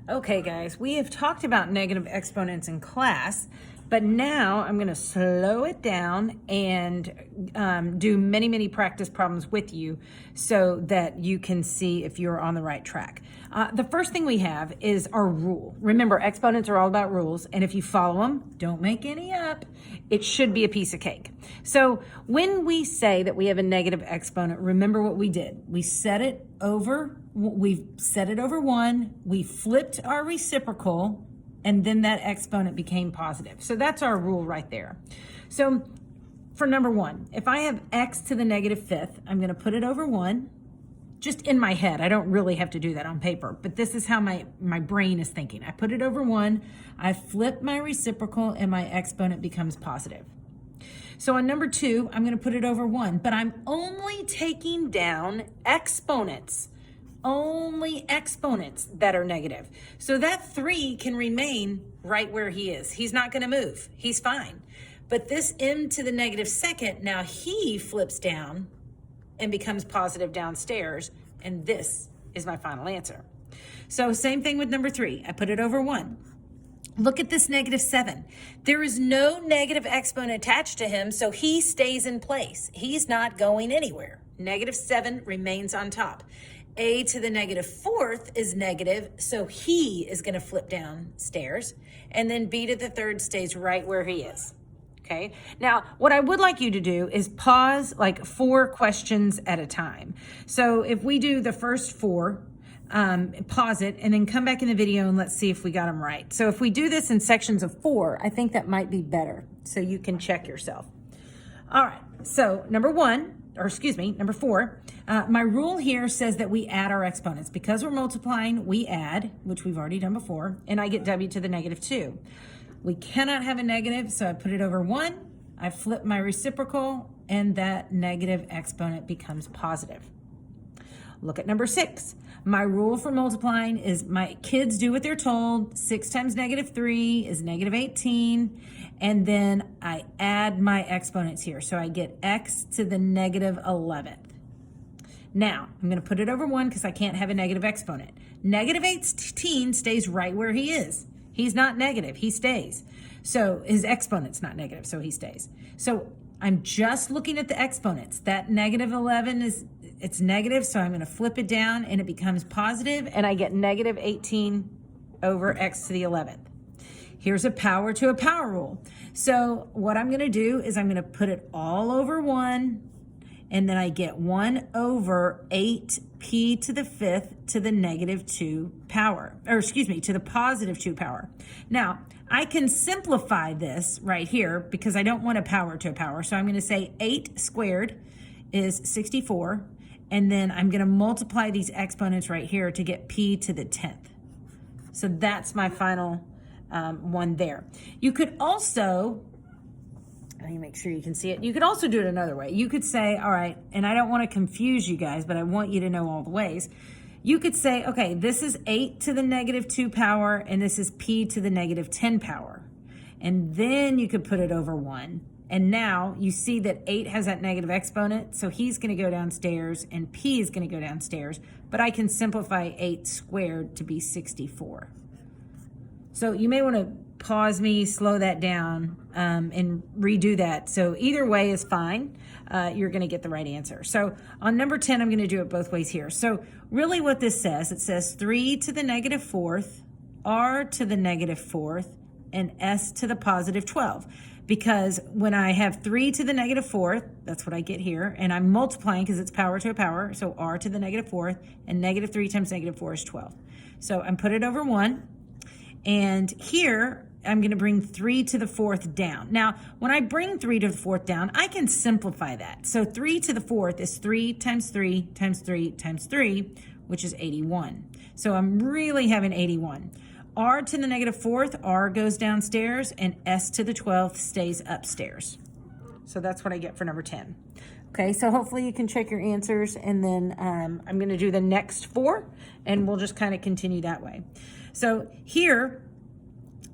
Okay, guys, we have talked about negative exponents in class, but now I'm going to slow it down and do many practice problems with you so that you can see if you're on the right track. The first thing we have is our rule. Remember, exponents are all about rules, and if you follow them, don't make any up. It should be a piece of cake. So when we say that we have a negative exponent, remember what we did. We set it over 1, we flipped our reciprocal, and then that exponent became positive. So that's our rule right there. So for number 1, if I have x to the negative 5th, I'm going to put it over 1, just in my head. I don't really have to do that on paper, but this is how my brain is thinking. I put it over 1, I flip my reciprocal, and my exponent becomes positive. So on number 2, I'm going to put it over 1, but I'm only taking down exponents. Only exponents that are negative. So that 3 can remain right where he is. He's not going to move. He's fine. But this m to the negative 2nd, now he flips down and becomes positive downstairs, and this is my final answer. So same thing with number 3. I put it over 1. Look at this negative 7. There is no negative exponent attached to him, so he stays in place. He's not going anywhere. Negative 7 remains on top. A to the negative 4th is negative, so he is going to flip downstairs, and then B to the 3rd stays right where he is. Okay. Now, what I would like you to do is pause like 4 questions at a time. So if we do the first 4, pause it, and then come back in the video and let's see if we got them right. So if we do this in sections of 4, I think that might be better, so you can check yourself. All right. So number 4, my rule here says that we add our exponents. Because we're multiplying, we add, which we've already done before, and I get w to the negative 2. We cannot have a negative, so I put it over 1, I flip my reciprocal, and that negative exponent becomes positive. Look at number 6. My rule for multiplying is my kids do what they're told. 6 times negative 3 is negative 18. And then I add my exponents here. So I get x to the negative 11th. Now, I'm going to put it over 1 because I can't have a negative exponent. Negative 18 stays right where he is. He's not negative. He stays. So his exponent's not negative, so he stays. So I'm just looking at the exponents. That negative 11 it's negative, so I'm going to flip it down, and it becomes positive, and I get negative 18 over x to the 11th. Here's a power to a power rule. So what I'm going to do is I'm going to put it all over 1, and then I get 1 over 8p to the 5th to the negative 2 power, to the positive 2 power. Now, I can simplify this right here because I don't want a power to a power. So I'm going to say 8 squared is 64, and then I'm going to multiply these exponents right here to get p to the 10th. So that's my final one there. You could also, let me make sure you can see it. You could also do it another way. You could say, all right, and I don't want to confuse you guys, but I want you to know all the ways. You could say, okay, this is 8 to the negative 2 power, and this is p to the negative 10 power. And then you could put it over 1. And now you see that 8 has that negative exponent, so he's going to go downstairs, and p is going to go downstairs. But I can simplify 8 squared to be 64. So you may want to pause me, slow that down, and redo that. So either way is fine. You're going to get the right answer. So on number 10, I'm going to do it both ways here. So really what this says, it says 3 to the negative 4th, r to the negative 4th, and s to the positive 12. Because when I have 3 to the negative 4th, that's what I get here, and I'm multiplying because it's power to a power, so r to the negative 4th, and negative 3 times negative 4 is 12. So I'm put it over 1, and here I'm going to bring 3 to the 4th down. Now, when I bring 3 to the 4th down, I can simplify that. So 3 to the 4th is 3 times 3 times 3 times 3, which is 81. So I'm really having 81. R to the negative 4th, R goes downstairs, and S to the 12th stays upstairs. So that's what I get for number 10. Okay, so hopefully you can check your answers, and then I'm going to do the next 4, and we'll just kind of continue that way. So here,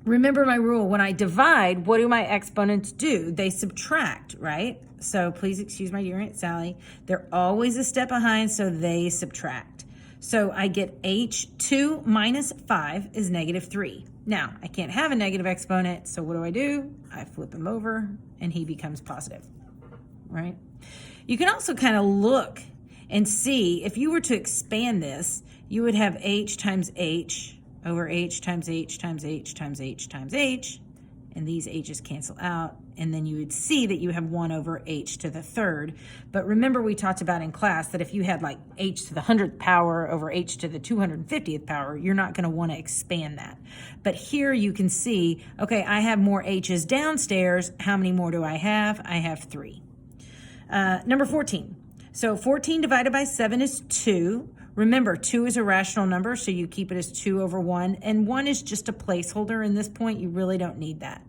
remember my rule. When I divide, what do my exponents do? They subtract, right? So please excuse my dear Aunt Sally. They're always a step behind, so they subtract. So I get h2 minus 5 is negative 3. Now, I can't have a negative exponent, so what do? I flip him over, and he becomes positive, right? You can also kind of look and see, if you were to expand this, you would have h times h over h times h times h times h times h, and these h's cancel out, and then you would see that you have 1 over h to the third. But remember, we talked about in class that if you had like h to the 100th power over h to the 250th power, you're not going to want to expand that. But here you can see, okay, I have more h's downstairs. How many more do I have? I have 3. Number 14. So 14 divided by 7 is 2. Remember, 2 is a rational number, so you keep it as 2 over 1. And 1 is just a placeholder in this point. You really don't need that.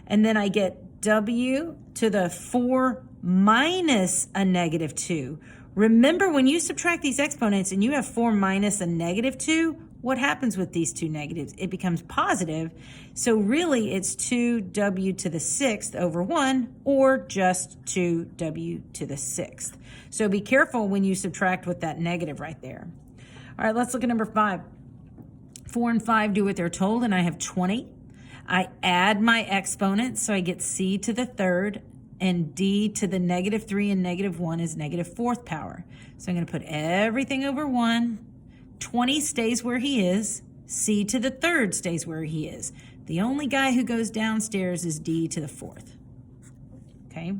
And then I get w to the 4 minus a negative 2. Remember, when you subtract these exponents and you have 4 minus a negative 2, what happens with these two negatives? It becomes positive. So really, it's 2w to the 6th over 1, or just 2w to the 6th. So be careful when you subtract with that negative right there. All right, let's look at number 5. 4 and 5 do what they're told, and I have 20. I add my exponents, so I get c to the third, and d to the negative 3 and negative 1 is negative 4th power. So I'm going to put everything over 1. 20 stays where he is. C to the third stays where he is. The only guy who goes downstairs is d to the 4th. Okay.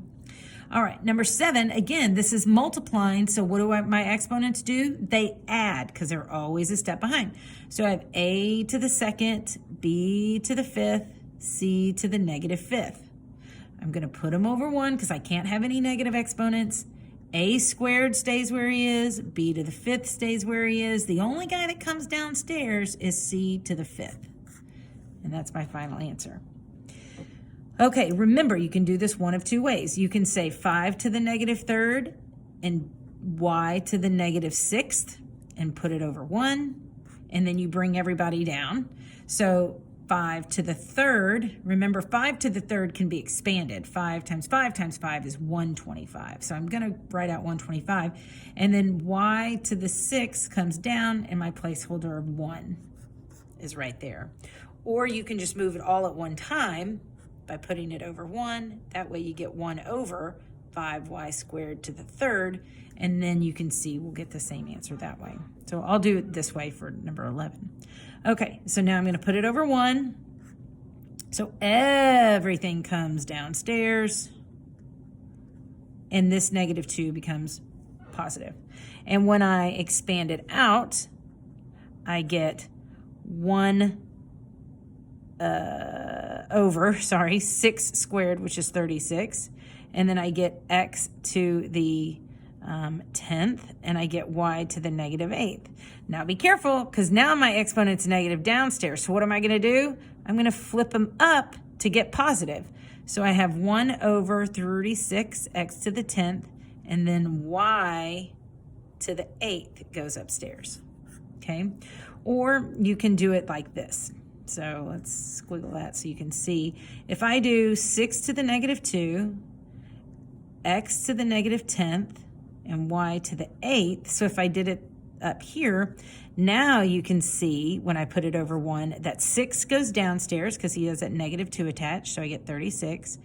All right, number 7, again, this is multiplying, so what do my exponents do? They add, because they're always a step behind. So I have a to the 2nd, b to the 5th, c to the negative 5th. I'm going to put them over 1 because I can't have any negative exponents. A squared stays where he is, b to the 5th stays where he is. The only guy that comes downstairs is c to the 5th. And that's my final answer. Okay, remember, you can do this one of two ways. You can say 5 to the negative 3rd and y to the negative 6th and put it over 1, and then you bring everybody down. So 5 to the 3rd, remember 5 to the 3rd can be expanded. 5 times 5 times 5 is 125. So I'm going to write out 125. And then y to the 6th comes down, and my placeholder of 1 is right there. Or you can just move it all at one time by putting it over 1. That way you get 1 over 5y squared to the 3rd, and then you can see we'll get the same answer that way. So I'll do it this way for number 11. Okay, so now I'm going to put it over 1. So everything comes downstairs, and this negative 2 becomes positive. And when I expand it out, I get 1 over 6 squared, which is 36. And then I get x to the 10th, and I get y to the negative 8th. Now be careful, because now my exponent's negative downstairs. So what am I going to do? I'm going to flip them up to get positive. So I have 1 over 36, x to the 10th, and then y to the 8th goes upstairs. Okay? Or you can do it like this. So let's squiggle that so you can see. If I do 6 to the negative 2, x to the negative 10th, and y to the 8th, so if I did it up here, now you can see when I put it over 1 that 6 goes downstairs because he has that negative 2 attached, so I get 36.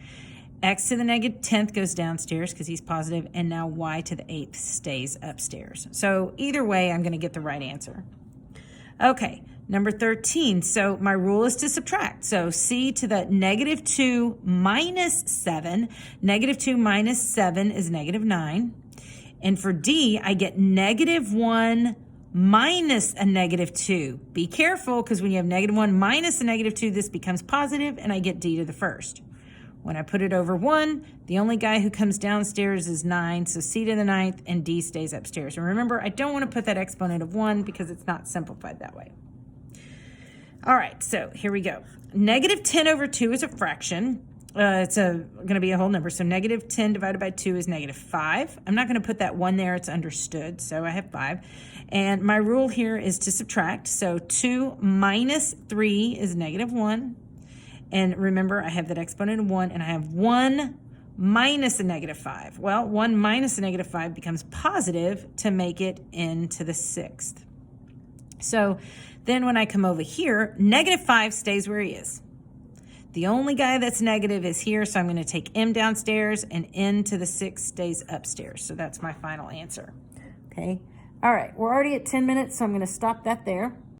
X to the negative 10th goes downstairs because he's positive, and now y to the 8th stays upstairs. So either way, I'm going to get the right answer. Okay. Number 13, so my rule is to subtract. So c to the negative 2 minus 7. Negative 2 minus 7 is negative 9. And for d, I get negative 1 minus a negative 2. Be careful, because when you have negative 1 minus a negative 2, this becomes positive, and I get d to the first. When I put it over 1, the only guy who comes downstairs is 9, so c to the 9th, and d stays upstairs. And remember, I don't want to put that exponent of 1 because it's not simplified that way. All right, so here we go. Negative 10 over 2 is a fraction. It's going to be a whole number. So negative 10 divided by 2 is negative 5. I'm not going to put that 1 there. It's understood. So I have 5. And my rule here is to subtract. So 2 minus 3 is negative 1. And remember, I have that exponent of 1, and I have 1 minus a negative 5. Well, 1 minus a negative 5 becomes positive to make it into the 6th. So then when I come over here, negative 5 stays where he is. The only guy that's negative is here, so I'm going to take m downstairs, and n to the 6 stays upstairs. So that's my final answer. Okay. All right, we're already at 10 minutes, so I'm going to stop that there.